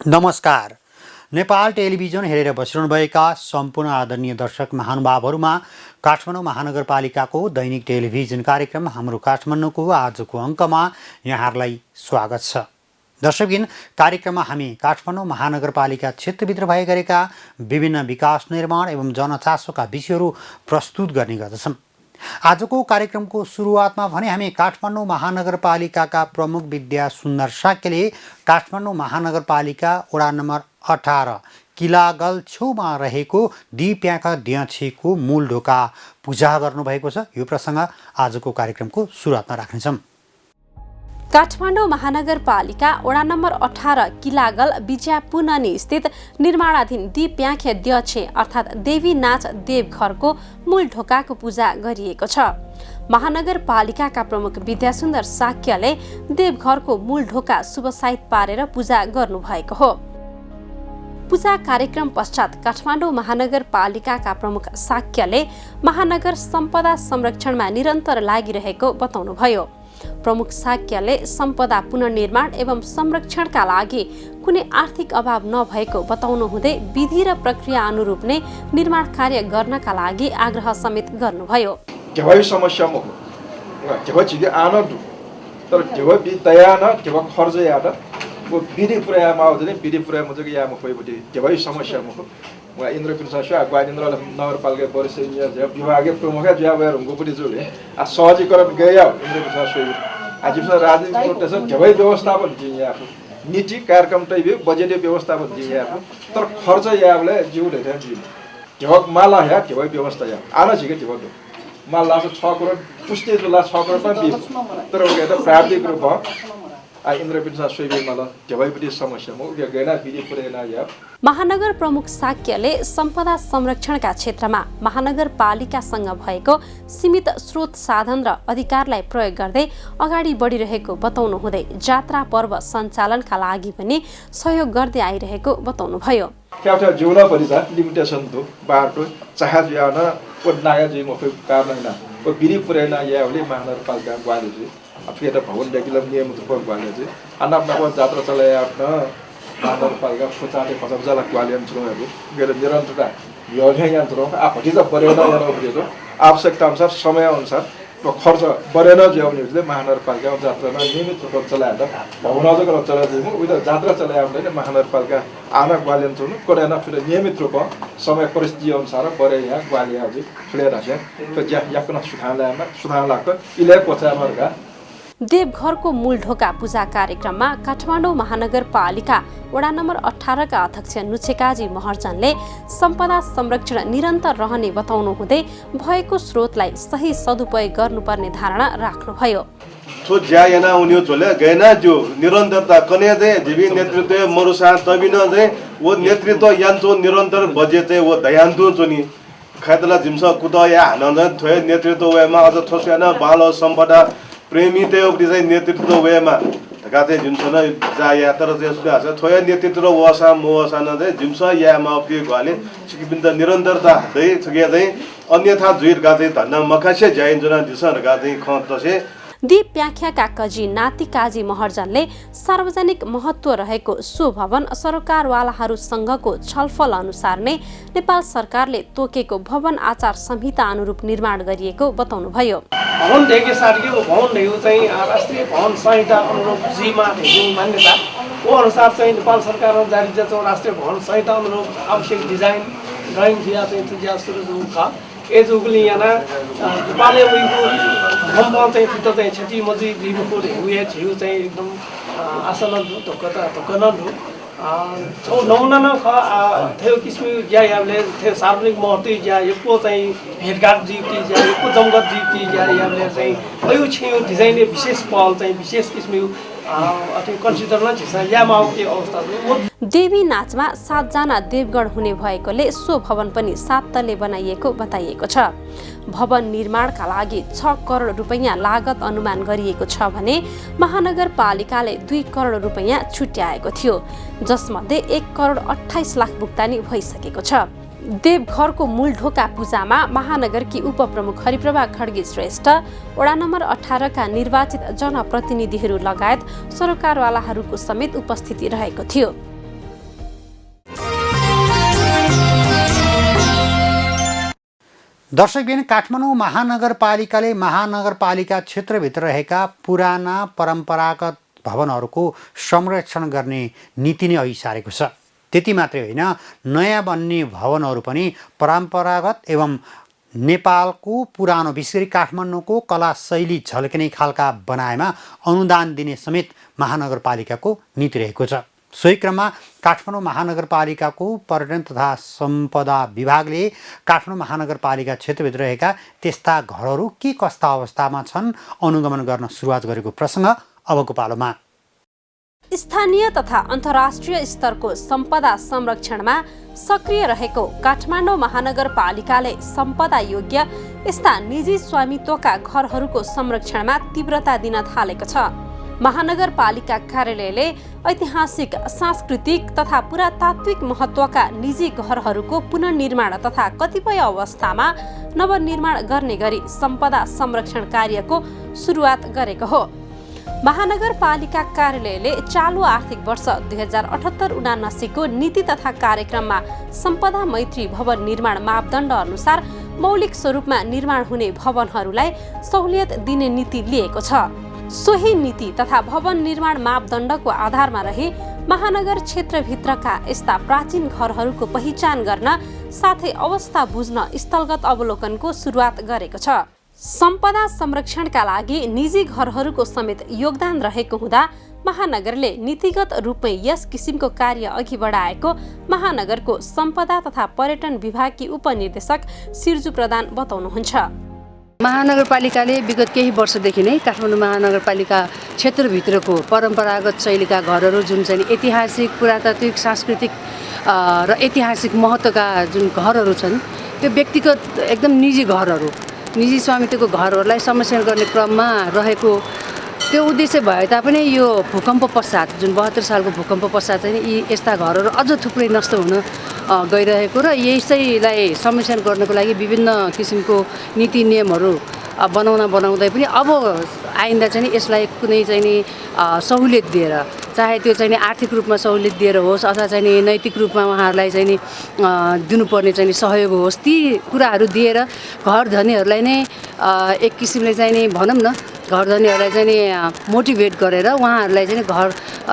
नमस्कार। नेपाल टेलिभिजन हेरेर बसिरहनुभएका सम्पूर्ण आदरणीय दर्शक महानुभावहरूमा काठमाडौँ महानगरपालिकाको दैनिक टेलिभिजन कार्यक्रम हाम्रो काठमाडौँको आजको अङ्कमा यहाँहरूलाई स्वागत छ। दर्शकबिन, कार्यक्रममा हामी काठमाडौँ महानगरपालिका क्षेत्रभित्र भए गरेका विभिन्न विकास निर्माण एवं जनचासोका विषयहरू प्रस्तुत गर्ने गर्दछौँ। आजको कार्यक्रमको सुरुवातमा भने हामी काठमाडौँ महानगरपालिकाका प्रमुख विद्या सुन्दर साक्यले काठमाडौँ महानगरपालिका वडा नम्बर 18 किलागल छेउमा रहेको दिप्याख द्याछेको मूल ढोका पूजा गर्नुभएको छ। यो प्रसङ्ग आजको कार्यक्रमको सुरुवातमा राख्नेछौँ। काठमाडौँ महानगरपालिका वडा नम्बर 18 किलागल बिज्यापुननी स्थित निर्माणाधीन दिप्याख द्याछे अर्थात् देवी नाच देवघरको मूल ढोकाको पूजा गरिएको छ। महानगरपालिकाका प्रमुख विद्यासुन्दर साक्यले देवघरको मूल ढोका शुभसाहित पारेर पूजा गर्नुभएको हो। पूजा कार्यक्रम पश्चात काठमाडौँ महानगरपालिकाका प्रमुख साक्यले महानगर सम्पदा संरक्षणमा निरन्तर लागिरहेको बताउनुभयो। प्रमुख साक्यले सम्पदा पुनर्निर्माण एवं संरक्षणका लागि कुनै आर्थिक अभाव नभएको बताउनु हुँदै विधि र प्रक्रिया अनुरूप नै निर्माण कार्य गर्नका लागि आग्रह समेत गर्नुभयो। केही समस्या म केही चिज आन तर केही बि तयान केही खर्च याद वो विधि पुर्यामा आउँदैन विधि पुर्यामा चाहिँ यामा खोइबटी केही समस्या म वा इन्द्र पिन्सासु ग्वालिन्द्र नगरपालिका वरिष्ठ इन्जिनियर विभागीय प्रमुख ज्याबयर हुँगोपट्टि जोले आ सहजीकरण गयो इन्द्र पिन्सासु आज राजनीतिक प्रोटेसन केही व्यवस्थापन चाहिँ यहाँ नीति कार्यक्रम तैबे बजेट व्यवस्थापन चाहिँ यहाँ तर खर्च याबले जिउ धेरै जिउ केवक माला या केही व्यवस्था या आना छिके केवक माला 6 करोड पुष्टि जुला 6 करोड पनि तर उयो प्राप्तिक रूपमा इन्द्र पिन्सासु मला केही समस्या म उयो गएन विधि पुर्याएन या महानगर प्रमुख साक्यले सम्पदा संरक्षणका क्षेत्रमा महानगरपालिकासँग भएको सीमित स्रोत साधन र अधिकारलाई प्रयोग गर्दै अगाडि बढिरहेको बताउनु हुँदै जात्रा पर्व सञ्चालनका लागि पनि सहयोग गर्दै आइरहेको बताउनुभयो। क्या जीवना परिचा लिमिटेसन तो बाटो चाहज यान को नागा जी मफे कारण ना को विधि पुर्याएन याले महानगरपालिका ग्वालियर फेरि भवन रेगुलर नियम रूपमा ग्वालियर अनापनाको जात्रा चलाए आफ्नो महानगरपालिका सोचाले पचास लाख ग्वालियर चुनावहरू गएर निरन्तरता योजना यन्त्र आफूले त बढेन यानो आवश्यकता अनुसार समय अनुसार खर्च बढेन ज्याउनेहरूले महानगरपालिका जात्रामा नियमित रूपमा चलाएर भवनजको चलाइदिनु उयो जात्रा चलाएर महानगरपालिका आना ग्वालियर चुनु करेन फेरि नियमित रूपमा समय परिस्थिति अनुसार बढे यहाँ ग्वालियर चाहिँ खुलेर राख्या त याकन सुधार लाग्छ इले पचामरका देवघरको मूल ढोका पूजा कार्यक्रममा काठमाडौँ महानगरपालिका वडा नम्बर 18 का अध्यक्ष नुचेकाजी महर्जनले सम्पदा संरक्षण निरन्तर रहने बताउनु हुँदै भएको स्रोतलाई सही सदुपयोग गर्नुपर्ने धारणा राख्नुभयो। तो ज्याना उन्यो चले गएना जो निरन्तरता कने दे जीवी नेतृत्व मरुसा तबिन दे वो नेतृत्व यान्तो निरन्तर बजेते वो दयान्तु चुनी खातला जिमसा कुदा या आनन्द थ्वे नेतृत्व वेमा अझ थोस्याना बाल सम्पदा प्रेमी ते उपदि चाहिँ नेतृत्व वेमा गाते जिमसन जाया तर त्यसले थोया नेतृत्व वसा मोसा न दे जिमसा यामा उपदि गले सिकिबिन्द निरन्तरता दे थगे दे अन्यथा जुइर गाते धन्न मखासे जाइन जना दिसन गाते ख तसे दिप्याख्याका कजी नाति काजी महर्जनले सार्वजनिक महत्त्व रहेको सो भवन सरकारवालाहरूसँगको छलफल अनुसार नै नेपाल सरकारले तोकेको भवन आचार संहिता अनुरूप निर्माण गरिएको बताउनुभयो। भवन देखे सारकै भवन ढेउ चाहिँ राष्ट्रिय भवन संहिता अनुरूप जीमा ढेउ मान्यता वो अनुसार चाहिँ नेपाल सरकारमा जारी छ राष्ट्रिय भवन संहिता अनुरूप आवश्यक डिजाइन ड्राइङ किया चाहिँ तुझ्या सुरु का एजुगली याना नेपालले उइको भवन चाहिँ फिट चाहिँ छटी मजी लिनुको उयो छिउ चाहिँ एकदम आसन धोकन छौ नमुना न ख थियो किसिम ज्या याले थियो सार्वजनिक महत्त्व ज्या यको चाहिँ भेटघाट जीवती ज्या यको जंगत जीवती ज्या याले चाहिँ अयु छिउ डिजाइन विशेष पहल चाहिँ विशेष किसिम अथवा कन्सिडर न छिसा यामा के अवस्था देवी नाचमा 7 जना देवगण हुने भएकोले सो भवन पनि 7 तले बनाइएको बताइएको छ। भवन निर्माणका लागि 6 करोड रुपैयाँ लागत अनुमान गरिएको छ भने महानगरपालिकाले 2 करोड रुपैयाँ छुट्याएको थियो, जसमध्ये 1 करोड 28 लाख भुक्तानी भइसकेको छ। देवघरको मूल ढोका पूजामा महानगरकी उपप्रमुख हरिप्रभा खड्गी श्रेष्ठ, वडा नम्बर 18 का निर्वाचित जनप्रतिनिधिहरू लगायत सरकारवालाहरूको समेत उपस्थिति रहेको थियो। दर्शकबिन काठमाडौँ महानगरपालिकाले महानगरपालिका क्षेत्रभित्र रहेका पुराना परम्परागत भवनहरूको संरक्षण गर्ने नीति नै अघि सारेको छ। त्यति मात्रै होइन, नयाँ बन्ने भवनहरू पनि परम्परागत एवं नेपालको पुरानो विशेष गरी काठमाडौँको कला शैली झल्किने खालका बनाएमा अनुदान दिने समेत महानगरपालिकाको नीति रहेको छ। सोही क्रममा काठमाडौँ महानगरपालिकाको पर्यटन तथा सम्पदा विभागले काठमाडौँ महानगरपालिका क्षेत्रभित्र रहेका त्यस्ता घरहरू के कस्ता अवस्थामा छन् अनुगमन गर्न सुरुवात गरेको प्रसङ्ग अबको पालोमा। स्थानीय तथा अन्तर्राष्ट्रिय स्तरको सम्पदा संरक्षणमा सक्रिय रहेको काठमाडौँ महानगरपालिकाले सम्पदा योग्य यस्ता निजी स्वामित्वका घरहरूको संरक्षणमा तीव्रता दिन थालेको छ। महानगरपालिका कार्यालयले ऐतिहासिक, सांस्कृतिक तथा पुरातात्विक महत्त्वका निजी घरहरूको पुनर्निर्माण तथा कतिपय अवस्थामा नवनिर्माण गर्ने गरी सम्पदा संरक्षण कार्यको सुरुवात गरेको हो। महानगरपालिका कार्यालयले चालु आर्थिक वर्ष 2078-79 को नीति तथा कार्यक्रममा सम्पदा मैत्री भवन निर्माण मापदण्ड अनुसार मौलिक स्वरूपमा निर्माण हुने भवनहरूलाई सहुलियत दिने नीति लिएको छ। सोही नीति तथा भवन निर्माण मापदण्डको आधारमा रही महानगर क्षेत्रभित्रका यस्ता प्राचीन घरहरूको पहिचान गर्न साथै अवस्था बुझ्न स्थलगत अवलोकनको सुरुवात गरेको छ। सम्पदा संरक्षणका लागि निजी घरहरूको समेत योगदान रहेको हुँदा महानगरले नीतिगत रूपमै यस किसिमको कार्य अघि बढाएको महानगरको सम्पदा तथा पर्यटन विभागकी उपनिर्देशक सिर्जु प्रधान बताउनुहुन्छ। महानगरपालिकाले विगत केही वर्षदेखि नै काठमाडौँ महानगरपालिका क्षेत्रभित्रको परम्परागत शैलीका घरहरू जुन चाहिँ ऐतिहासिक, पुरातात्विक, सांस्कृतिक र ऐतिहासिक महत्त्वका जुन घरहरू छन् त्यो व्यक्तिगत एकदम निजी घरहरू, निजी स्वामित्वको घरहरूलाई संरक्षण गर्ने क्रममा रहेको त्यो उद्देश्य भए तापनि यो भूकम्प पश्चात जुन 72 सालको भूकम्प पश्चात चाहिँ यी यस्ता घरहरू अझ थुप्रै नष्ट हुन गइरहेको र यसैलाई संरक्षण गर्नको लागि विभिन्न किसिमको नीति नियमहरू बनाउँदै पनि अब आइन्दा चाहिँ यसलाई कुनै चाहिँ सहुलियत दिएर, चाहे त्यो चाहिँ आर्थिक रूपमा सहुलियत दिएर होस् अथवा चाहिँ नैतिक रूपमा उहाँहरूलाई चाहिँ दिनुपर्ने चाहिँ सहयोग होस्, ती कुराहरू दिएर घर धनीहरूलाई नै एक किसिमले चाहिँ भनौँ न घर धनीहरूलाई चाहिँ मोटिभेट गरेर उहाँहरूलाई चाहिँ घर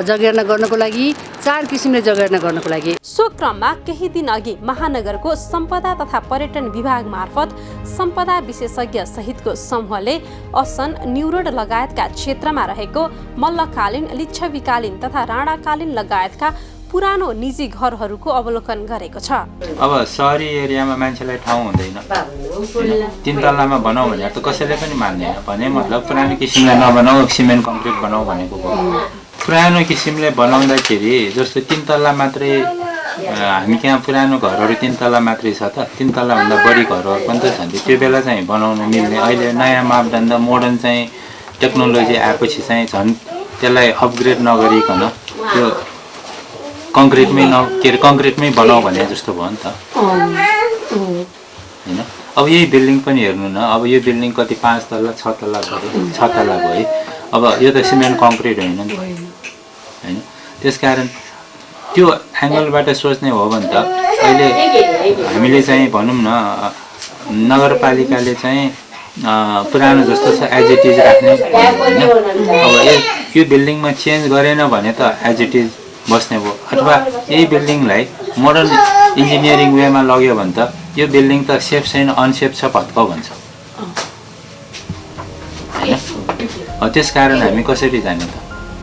जगेर्ना गर्नको लागि 4 किसिमले जगेर्ना गर्नको लागि। सो क्रममा केही दिन अघि महानगरको सम्पदा तथा पर्यटन विभाग मार्फत सम्पदा विशेषज्ञ सहितको समूहले असन, न्युरोड लगायतका क्षेत्रमा रहेको मल्लकालीन, लिच्छवीकालीन तथा राणाकालीन लगायतका पुरानो निजी घरहरूको अवलोकन गरेको छ। अब सहरी एरियामा मान्छेलाई ठाउँ हुँदैन, 3 तल्लामा बनाऊ भने त कसैले पनि मान्दैन। भने मतलब पुरानो किसिमले नबनाऊ, सिमेन्ट कङ्क्रिट बनाऊ भनेको भयो। पुरानो किसिमले बनाउँदाखेरि जस्तो 3 तल्ला मात्रै, हामी कहाँ पुरानो घरहरू 3 तल्ला मात्रै छ त, 3 तल्लाभन्दा बढी घरहरू पनि त छन्। त्यो बेला चाहिँ बनाउन मिल्ने, अहिले नयाँ मापदण्ड मोडर्न चाहिँ टेक्नोलोजी आएपछि चाहिँ झन् त्यसलाई अपग्रेड नगरिकन त्यो कङ्क्रिटमै बनाऊ भने जस्तो भयो नि त होइन। अब यही बिल्डिङ पनि हेर्नु न, अब यो बिल्डिङ कति 5 तल्ला 6 तल्ला भयो, 6 तल्ला भयो है। अब यो त सिमेन्ट कङ्क्रिट होइन नि त होइन। त्यसकारण त्यो एङ्गलबाट सोच्ने हो भने त अहिले हामीले चाहिँ भनौँ न नगरपालिकाले चाहिँ पुरानो जस्तो छ एज इट इज राख्ने होइन। अब यो बिल्डिङमा चेन्ज गरेन भने त एज इट इज बस्ने भयो, अथवा यही बिल्डिङलाई मोडर्न इन्जिनियरिङ वेमा लग्यो भने त यो बिल्डिङ त सेफ छैन, अनसेफ छ भत्काउ भन्छ होइन। त्यसकारण हामी कसरी जाने त?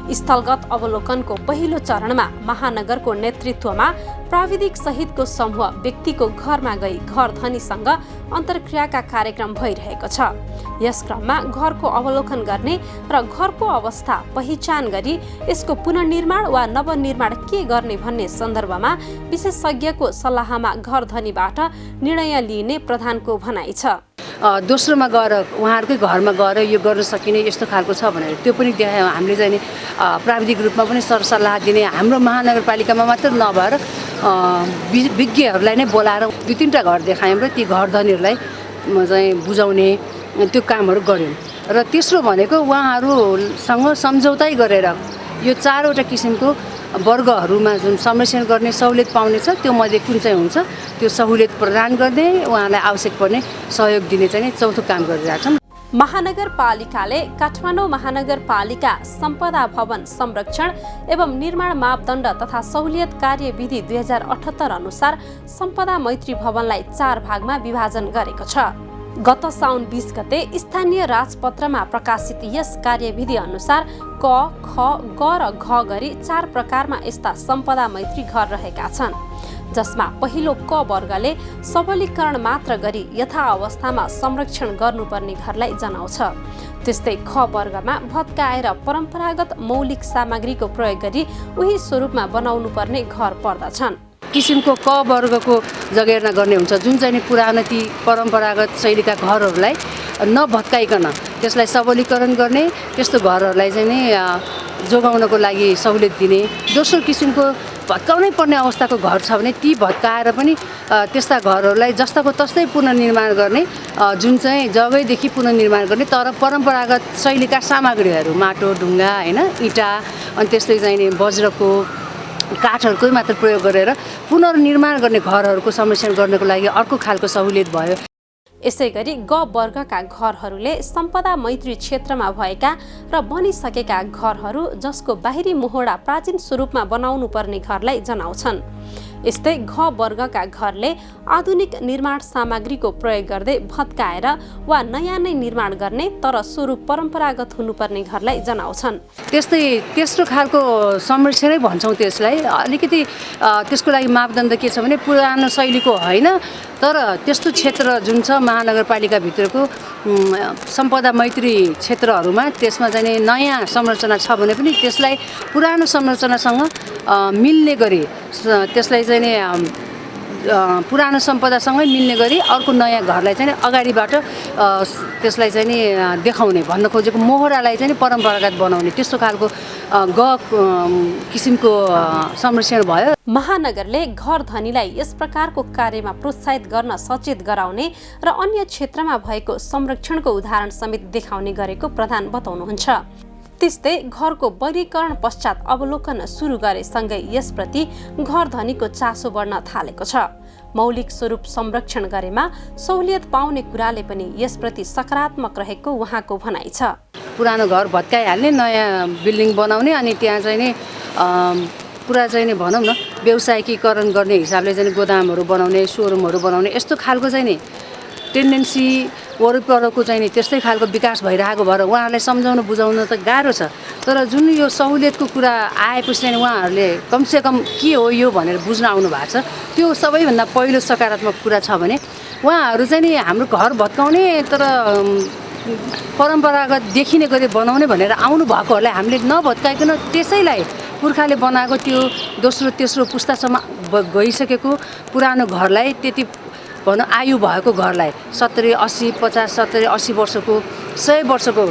स्थलगत अवलोकनको पहिलो चरणमा महानगरको नेतृत्वमा प्राविधिक सहितको समूह व्यक्तिको घरमा गई घर धनीसँग अन्तर्क्रियाका कार्यक्रम भइरहेको छ। यस क्रममा घरको अवलोकन गर्ने र घरको अवस्था पहिचान गरी यसको पुनर्निर्माण वा नवनिर्माण के गर्ने भन्ने सन्दर्भमा विशेषज्ञको सल्लाहमा घर धनीबाट निर्णय लिइने प्रधानको भनाइ छ। दोस्रोमा गएर उहाँहरूकै घरमा गएर यो गर्न सकिने यस्तो खालको छ भनेर त्यो पनि देखायो। हामीले चाहिँ प्राविधिक रूपमा पनि सरसल्लाह दिने, हाम्रो महानगरपालिकामा मात्र नभएर विज्ञहरूलाई नै बोलाएर 2-3टा घर देखायौँ र ती घर धनीहरूलाई चाहिँ बुझाउने त्यो कामहरू गऱ्यौँ। र तेस्रो भनेको उहाँहरूसँग सम्झौतै गरेर यो 4वटा किसिमको वर्गहरूमा जुन संरक्षण गर्ने सहुलियत पाउने छ त्यो मध्ये कुन चाहिँ हुन्छ त्यो सहुलियत प्रदान गर्ने उहाँलाई आवश्यक पर्ने सहयोग दिने चाहिँ चौथो काम गरिरहेछौँ। महानगरपालिकाले काठमाडौँ महानगरपालिका सम्पदा भवन संरक्षण एवं निर्माण मापदण्ड तथा सहुलियत कार्यविधि 2078 अनुसार सम्पदा मैत्री भवनलाई 4 भागमा विभाजन गरेको छ। गत साउन 20 गते स्थानीय राजपत्रमा प्रकाशित यस कार्यविधि अनुसार क, ख, ग र घ गरी 4 प्रकारमा यस्ता सम्पदा मैत्री घर रहेका छन्, जसमा पहिलो क वर्गले सबलीकरण मात्र गरी यथावस्थामा संरक्षण गर्नुपर्ने घरलाई जनाउँछ। त्यस्तै ख वर्गमा भत्काएर परम्परागत मौलिक सामग्रीको प्रयोग गरी उही स्वरूपमा बनाउनु पर्ने घर पर्दछन्। किसिमको क वर्गको जगेर्ना गर्ने हुन्छ, जुन चाहिँ पुरानो ती परम्परागत शैलीका घरहरूलाई नभत्काइकन त्यसलाई सबलीकरण गर्ने, त्यस्तो घरहरूलाई चाहिँ नि जोगाउनको लागि सहुलियत दिने। दोस्रो किसिमको भत्काउनै पर्ने अवस्थाको घर छ भने ती भत्काएर पनि त्यस्ता घरहरूलाई जस्ताको तस्तै पुनर्निर्माण गर्ने, जुन चाहिँ जगैदेखि पुनर्निर्माण गर्ने तर परम्परागत शैलीका सामग्रीहरू माटो, ढुङ्गा होइन, इँटा अनि त्यस्तै चाहिँ नि वज्रको काठहरुकै मात्र प्रयोग गरेर पुनर्निर्माण गर्ने घरहरूको संरक्षण गर्नको लागि अर्को खालको सहुलियत भयो। यसैगरी ग वर्गका घरहरूले सम्पदा मैत्री क्षेत्रमा भएका र बनिसकेका घरहरू जसको बाहिरी मोहडा प्राचीन स्वरूपमा बनाउनु पर्ने घरलाई जनाउँछन्। यस्तै घ वर्गका घरले आधुनिक निर्माण सामग्रीको प्रयोग गर्दै भत्काएर वा नयाँ नै निर्माण गर्ने तर स्वरूप परम्परागत हुनुपर्ने घरलाई जनाउँछन्। त्यस्तै तेस्रो खालको संरक्षणै भन्छौँ त्यसलाई। अलिकति त्यसको लागि मापदण्ड के छ भने पुरानो शैलीको होइन तर त्यस्तो क्षेत्र जुन छ महानगरपालिका भित्रको सम्पदा मैत्री क्षेत्रहरूमा त्यसमा चाहिँ नयाँ संरचना छ भने पनि त्यसलाई पुरानो संरचनासँग मिल्ने गरी त्यसलाई चाहिँ पुरानो सम्पदासँगै मिल्ने गरी अर्को नयाँ घरलाई चाहिँ अगाडिबाट त्यसलाई चाहिँ नि देखाउने भन्न खोजेको मोहरालाई चाहिँ परम्परागत बनाउने त्यस्तो खालको किसिमको संरक्षण भयो। महानगरले घर धनीलाई यस प्रकारको कार्यमा प्रोत्साहित गर्न सचेत गराउने र अन्य क्षेत्रमा भएको संरक्षणको उदाहरण समेत देखाउने गरेको प्रधान बताउनुहुन्छ। त्यस्तै घरको वर्गीकरण पश्चात अवलोकन सुरु गरेसँगै यसप्रति घर धनीको चासो बढ्न थालेको छ। मौलिक स्वरूप संरक्षण गरेमा सहुलियत पाउने कुराले पनि यसप्रति सकारात्मक रहेको उहाँको भनाइ छ। पुरानो घर भत्काइहाल्ने, नयाँ बिल्डिङ बनाउने अनि त्यहाँ चाहिँ नि पुरा चाहिँ नि भनौँ न व्यवसायिकीकरण गर्ने हिसाबले चाहिँ गोदामहरू बनाउने, सोरुमहरू बनाउने यस्तो खालको चाहिँ नि टेन्डेन्सी वरपरको चाहिँ नि त्यस्तै खालको विकास भइरहेको भएर उहाँहरूलाई सम्झाउन बुझाउन त गाह्रो छ। तर जुन यो सहुलियतको कुरा आएपछि चाहिँ उहाँहरूले कमसेकम के हो यो भनेर बुझ्न आउनु भएको छ। त्यो सबैभन्दा पहिलो सकारात्मक कुरा छ भने उहाँहरू चाहिँ नि हाम्रो घर भत्काउने तर परम्परागत देखिने गरी बनाउने भनेर आउनु भएकोहरूलाई हामीले नभत्काइकन त्यसैलाई पुर्खाले बनाएको त्यो दोस्रो तेस्रो पुस्तासम्म गइसकेको पुरानो घरलाई त्यति भनौँ आयु भएको घरलाई 70, 80, 50, 70, 80 वर्षको 100 वर्षको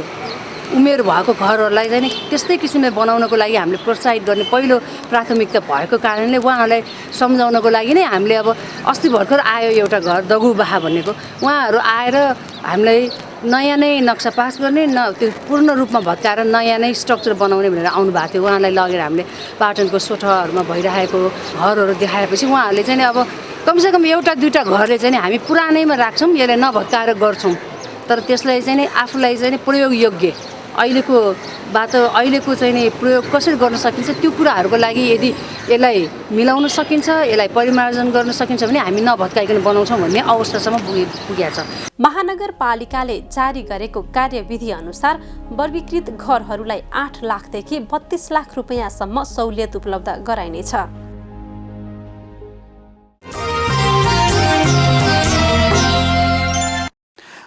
उमेर भएको घरहरूलाई चाहिँ त्यस्तै किसिमले बनाउनको लागि हामीले प्रोत्साहित गर्ने पहिलो प्राथमिकता भएको कारणले उहाँहरूलाई सम्झाउनको लागि नै हामीले अब अस्ति भर्खर आयो एउटा घर दगुबाहा भनेको उहाँहरू आएर हामीलाई नयाँ नै नक्सा पास गर्ने त्यो पूर्ण रूपमा भत्काएर नयाँ नै स्ट्रक्चर बनाउने भनेर आउनु भएको थियो। उहाँलाई लगेर हामीले पाटनको सोठहरूमा भइरहेको घरहरू देखाएपछि उहाँहरूले चाहिँ अब कमसेकम एउटा दुईवटा घरले चाहिँ हामी पुरानैमा राख्छौँ, यसलाई नभत्काएर गर्छौँ तर त्यसलाई चाहिँ आफूलाई चाहिँ प्रयोग योग्य अहिलेको चाहिँ प्रयोग कसरी गर्न सकिन्छ त्यो कुराहरूको लागि यदि यसलाई मिलाउन सकिन्छ, यसलाई परिमार्जन गर्न सकिन्छ भने हामी नभत्काइकन बनाउँछौँ भन्ने अवस्थासम्म पुगेको छ। महानगरपालिकाले जारी गरेको कार्यविधि अनुसार वर्गीकृत घरहरूलाई 8 लाखदेखि 32 लाख रुपैयाँसम्म सहुलियत उपलब्ध गराइनेछ।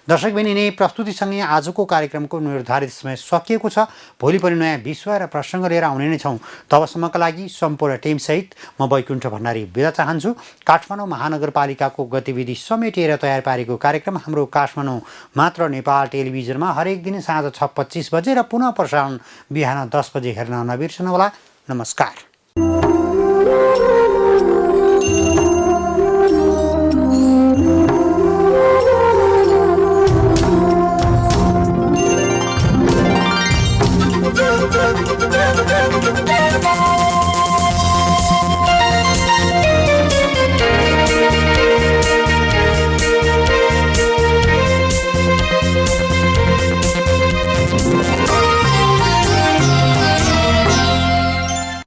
दर्शकबिन यिनै प्रस्तुतिसँगै आजको कार्यक्रमको निर्धारित समय सकिएको छ। भोलि पनि नयाँ विषय र प्रसङ्ग लिएर आउने नै छौँ। तबसम्मका लागि सम्पूर्ण टिमसहित म वैकुण्ठ भण्डारी बिदा चाहन्छु। काठमाडौँ महानगरपालिकाको गतिविधि समेटेर तयार पारेको कार्यक्रम हाम्रो काठमाडौँ मात्र नेपाल टेलिभिजनमा हरेक दिन साँझ 6:25 बजे र पुनः प्रसारण बिहान 10 बजे हेर्न नबिर्सनुहोला। नमस्कार।